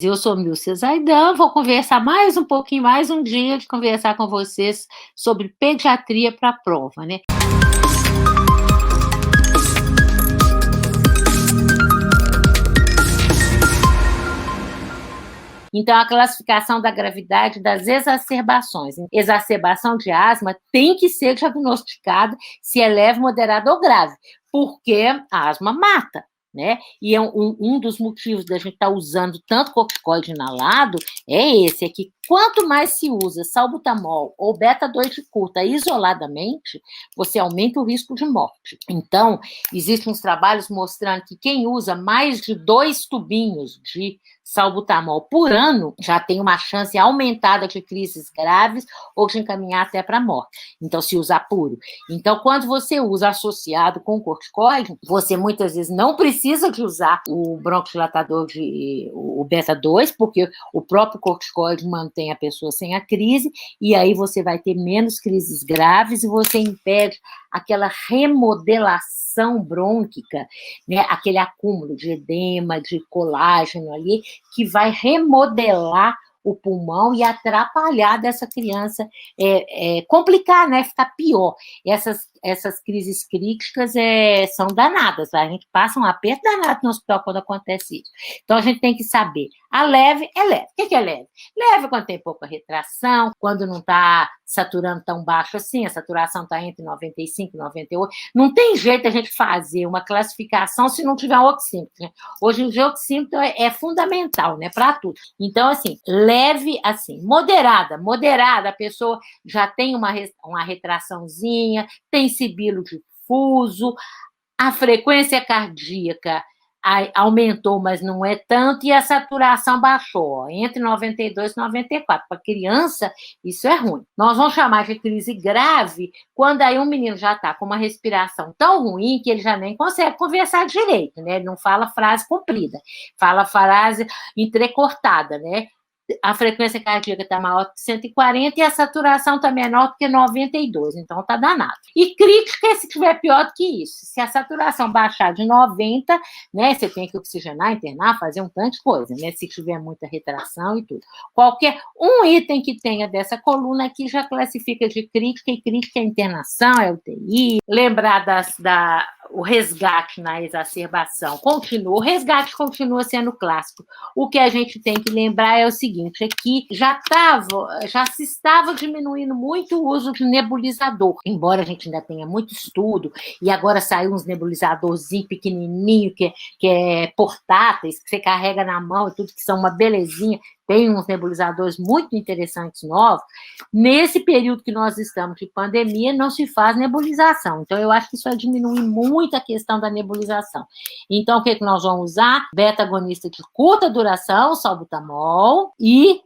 Eu sou Milcia Zaidan, vou conversar mais um pouquinho, mais um dia de conversar com vocês sobre pediatria para a prova, né? Então, a classificação da gravidade das exacerbações. Exacerbação de asma tem que ser diagnosticada se é leve, moderada ou grave, porque a asma mata. Né? E um dos motivos da gente estar usando tanto corticoide inalado é esse, é que quanto mais se usa salbutamol ou beta-2 de curta isoladamente, você aumenta o risco de morte. Então, existem uns trabalhos mostrando que quem usa mais de 2 tubinhos de salbutamol por ano já tem uma chance aumentada de crises graves ou de encaminhar até para a morte. Então, se usar puro. Então, quando você usa associado com corticoide, você muitas vezes não precisa de usar o broncodilatador o beta-2, porque o próprio corticoide mantém a pessoa sem a crise, e aí você vai ter menos crises graves e você impede aquela remodelação brônquica, né, aquele acúmulo de edema, de colágeno ali, que vai remodelar o pulmão e atrapalhar dessa criança, complicar, né, ficar pior. Essas crises críticas são danadas, tá? A gente passa um aperto danado no hospital quando acontece isso. Então, a gente tem que saber, a leve é leve. O que é leve? Leve quando tem pouca retração, quando não está saturando tão baixo assim, a saturação está entre 95 e 98. Não tem jeito a gente fazer uma classificação se não tiver um oxímetro, né? Hoje em dia, o oxímetro é fundamental, né, para tudo. Então, assim, leve, assim, moderada, a pessoa já tem uma retraçãozinha, tem sibilo difuso, a frequência cardíaca aumentou, mas não é tanto, e a saturação baixou, entre 92 e 94. Para criança, isso é ruim. Nós vamos chamar de crise grave quando aí um menino já está com uma respiração tão ruim que ele já nem consegue conversar direito, né? Ele não fala frase comprida, fala frase entrecortada, né? A frequência cardíaca está maior que 140 e a saturação está menor do que 92, então está danado. E crítica é se tiver pior do que isso. Se a saturação baixar de 90, né, você tem que oxigenar, internar, fazer um tanto de coisa, né, se tiver muita retração e tudo. Qualquer um item que tenha dessa coluna aqui já classifica de crítica, e crítica é internação, é UTI. Lembrar o resgate na exacerbação. O resgate continua sendo clássico. O que a gente tem que lembrar é o seguinte, é que já se estava diminuindo muito o uso de nebulizador, embora a gente ainda tenha muito estudo, e agora saiu uns nebulizadorzinhos pequenininhos, que é portáteis, que você carrega na mão e tudo, que são uma belezinha. Tem uns nebulizadores muito interessantes novos. Nesse período que nós estamos de pandemia, não se faz nebulização. Então, eu acho que isso vai diminuir muito a questão da nebulização. Então, o que nós vamos usar? Beta-agonista de curta duração, salbutamol, e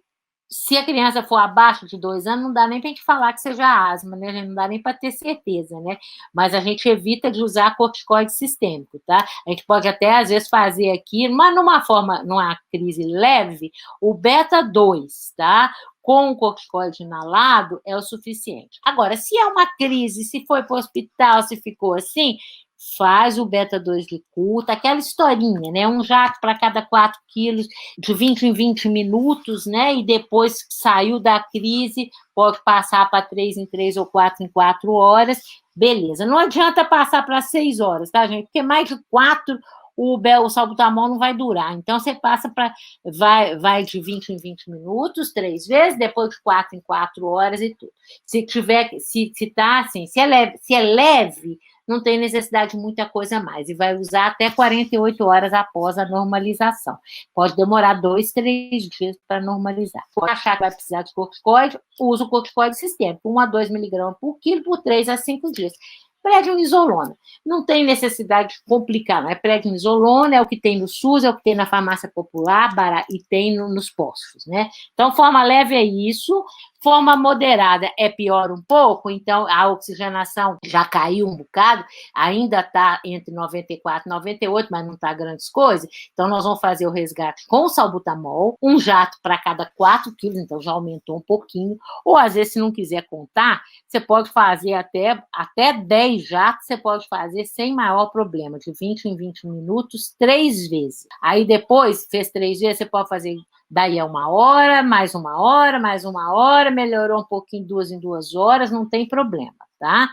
se a criança for abaixo de 2 anos, não dá nem para a gente falar que seja asma, né? A gente não dá nem para ter certeza, né? Mas a gente evita de usar corticoide sistêmico, tá? A gente pode até, às vezes, fazer aqui, mas numa crise leve, o beta-2, tá? Com o corticoide inalado é o suficiente. Agora, se é uma crise, se foi para o hospital, se ficou assim, faz o beta-2 de curta, aquela historinha, né? Um jato para cada 4 quilos, de 20 em 20 minutos, né? E depois que saiu da crise, pode passar para 3 em 3 ou 4 em 4 horas. Beleza. Não adianta passar para 6 horas, tá, gente? Porque mais de 4 o salbutamol não vai durar. Então, você passa para... Vai de 20 em 20 minutos, 3 vezes, depois de 4 em 4 horas e tudo. Se tá assim, se é leve, não tem necessidade de muita coisa a mais, e vai usar até 48 horas após a normalização. Pode demorar 2, 3 dias para normalizar. Se achar que vai precisar de corticoide, usa o corticoide sistêmico, 1 a 2 miligramas por quilo, por 3 a 5 dias. Prednisolona. Não tem necessidade de complicar, não é? Prednisolona é o que tem no SUS, é o que tem na farmácia popular, e tem nos postos, né? Então, forma leve é isso, forma moderada é pior um pouco, então a oxigenação já caiu um bocado, ainda está entre 94 e 98, mas não está grandes coisas, então nós vamos fazer o resgate com salbutamol, um jato para cada 4 quilos, então já aumentou um pouquinho, ou às vezes, se não quiser contar, você pode fazer até 10 jatos, você pode fazer sem maior problema, de 20 em 20 minutos, 3 vezes. Aí depois, fez 3 vezes, você pode fazer Daí é 1 hora, mais 1 hora, mais 1 hora, melhorou um pouquinho, 2 em 2 horas, não tem problema, tá?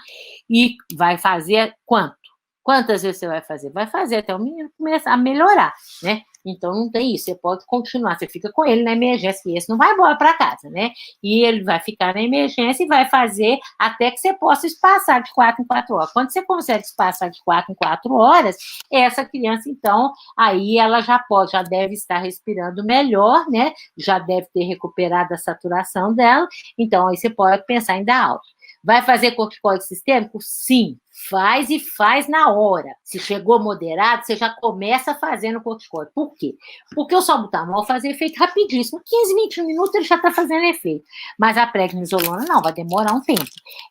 E vai fazer quanto? Quantas vezes você vai fazer? Vai fazer até o menino começar a melhorar, né? Então, não tem isso, você pode continuar, você fica com ele na emergência, que esse não vai embora para casa, né? E ele vai ficar na emergência e vai fazer até que você possa espaçar de 4 em 4 horas. Quando você consegue espaçar de 4 em 4 horas, essa criança, então, aí ela já deve estar respirando melhor, né? Já deve ter recuperado a saturação dela, então aí você pode pensar em dar alta. Vai fazer corticoide sistêmico? Sim, faz e faz na hora. Se chegou moderado, você já começa fazendo corticoide. Por quê? Porque o salbutamol faz efeito rapidíssimo. 15, 20 minutos ele já está fazendo efeito. Mas a prednisolona não, vai demorar um tempo.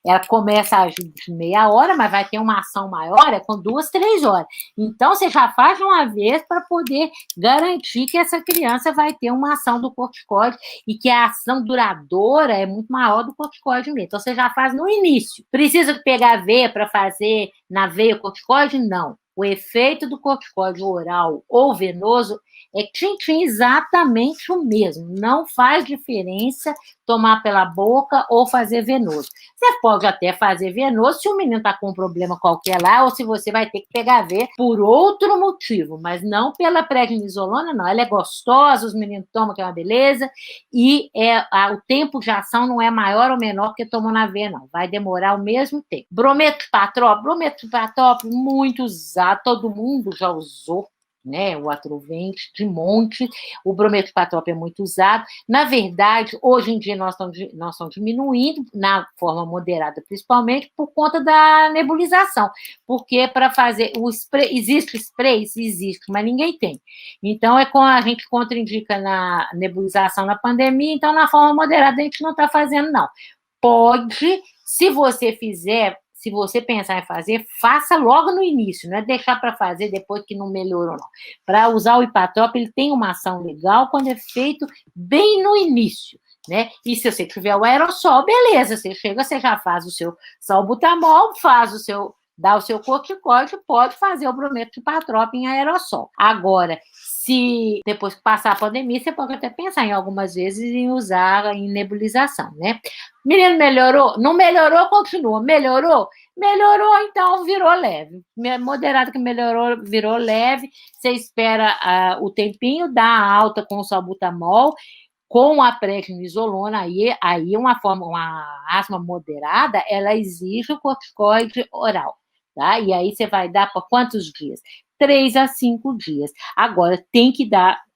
Ela começa a agir de meia hora, mas vai ter uma ação maior com 2, 3 horas. Então, você já faz de uma vez para poder garantir que essa criança vai ter uma ação do corticoide e que a ação duradoura é muito maior do corticoide mesmo. Então, você já faz no início. Precisa pegar a veia para fazer na veia corticoide? Não. O efeito do corticoide oral ou venoso é tchim-tchim exatamente o mesmo. Não faz diferença tomar pela boca ou fazer venoso. Você pode até fazer venoso se o menino está com um problema qualquer lá, ou se você vai ter que pegar ver por outro motivo, mas não pela prednisolona, não. Ela é gostosa, os meninos tomam, que é uma beleza, e o tempo de ação não é maior ou menor que tomam na veia, não. Vai demorar o mesmo tempo. Brometripatrópico, muito usado, todo mundo já usou, né, o atrovente de monte, o brometripatrópico é muito usado. Na verdade, hoje em dia nós estamos diminuindo, na forma moderada principalmente, por conta da nebulização, porque para fazer o spray, existe spray? Existe, mas ninguém tem. Então, a gente contraindica na nebulização na pandemia, então na forma moderada a gente não está fazendo, não. Pode, se você pensar em fazer, faça logo no início, não é deixar para fazer depois que não melhorou, não. Para usar o ipatrópico, ele tem uma ação legal quando é feito bem no início, né? E se você tiver o aerossol, beleza, você chega, você já faz o seu salbutamol, dá o seu corticoide, pode fazer o brometripatrópico em aerossol. Agora, se depois que passar a pandemia, você pode até pensar em algumas vezes em usar em nebulização, né? Menino melhorou? Não melhorou, continua. Melhorou? Melhorou, então virou leve. Moderado que melhorou, virou leve. Você espera o tempinho, dá a alta com o salbutamol, com a prednisolona, aí uma asma moderada, ela exige o corticoide oral, tá? E aí você vai dar por quantos dias? 3 a 5 dias. Agora, tem que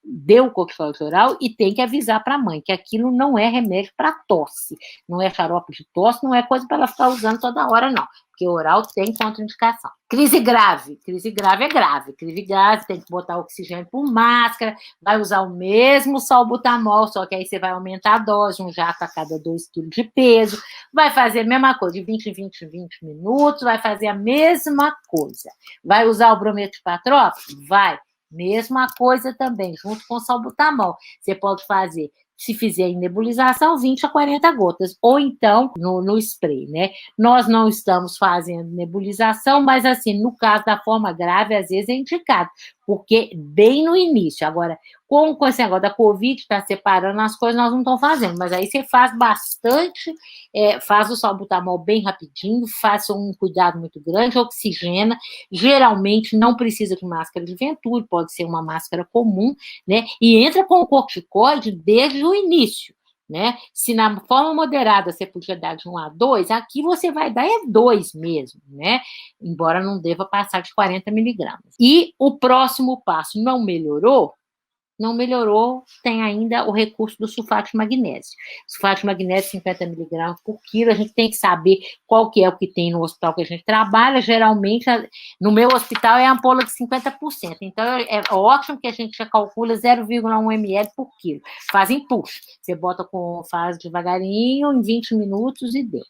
deu o corticoide oral e tem que avisar para a mãe que aquilo não é remédio para tosse, não é xarope de tosse, não é coisa para ela ficar usando toda hora, não, porque oral tem contraindicação. Crise grave é grave, crise grave tem que botar oxigênio por máscara, vai usar o mesmo salbutamol, só que aí você vai aumentar a dose, um jato a cada 2 quilos de peso, vai fazer a mesma coisa, de 20 em 20 em 20 minutos, vai fazer a mesma coisa. Vai usar o brometripatrópico? Vai. Mesma coisa também, junto com o salbutamol. Você pode fazer, se fizer em nebulização, 20 a 40 gotas, ou então no spray, né? Nós não estamos fazendo nebulização, mas assim, no caso da forma grave, às vezes é indicado, porque bem no início. Agora, com esse negócio da Covid, está separando as coisas, nós não estamos fazendo, mas aí você faz bastante, faz o salbutamol bem rapidinho, faça um cuidado muito grande, oxigena, geralmente não precisa de máscara de Venturi, pode ser uma máscara comum, né? E entra com o corticoide desde o início, né? Se na forma moderada você podia dar de 1 a 2, aqui você vai dar 2 mesmo, né? Embora não deva passar de 40 miligramas. E o próximo passo não melhorou? Não melhorou, tem ainda o recurso do sulfato de magnésio. Sulfato de magnésio, 50 miligramas por quilo, a gente tem que saber qual que é o que tem no hospital que a gente trabalha, geralmente, no meu hospital é a ampola de 50%, então é ótimo que a gente já calcula 0,1 ml por quilo, faz em push, você faz devagarinho, em 20 minutos e deu.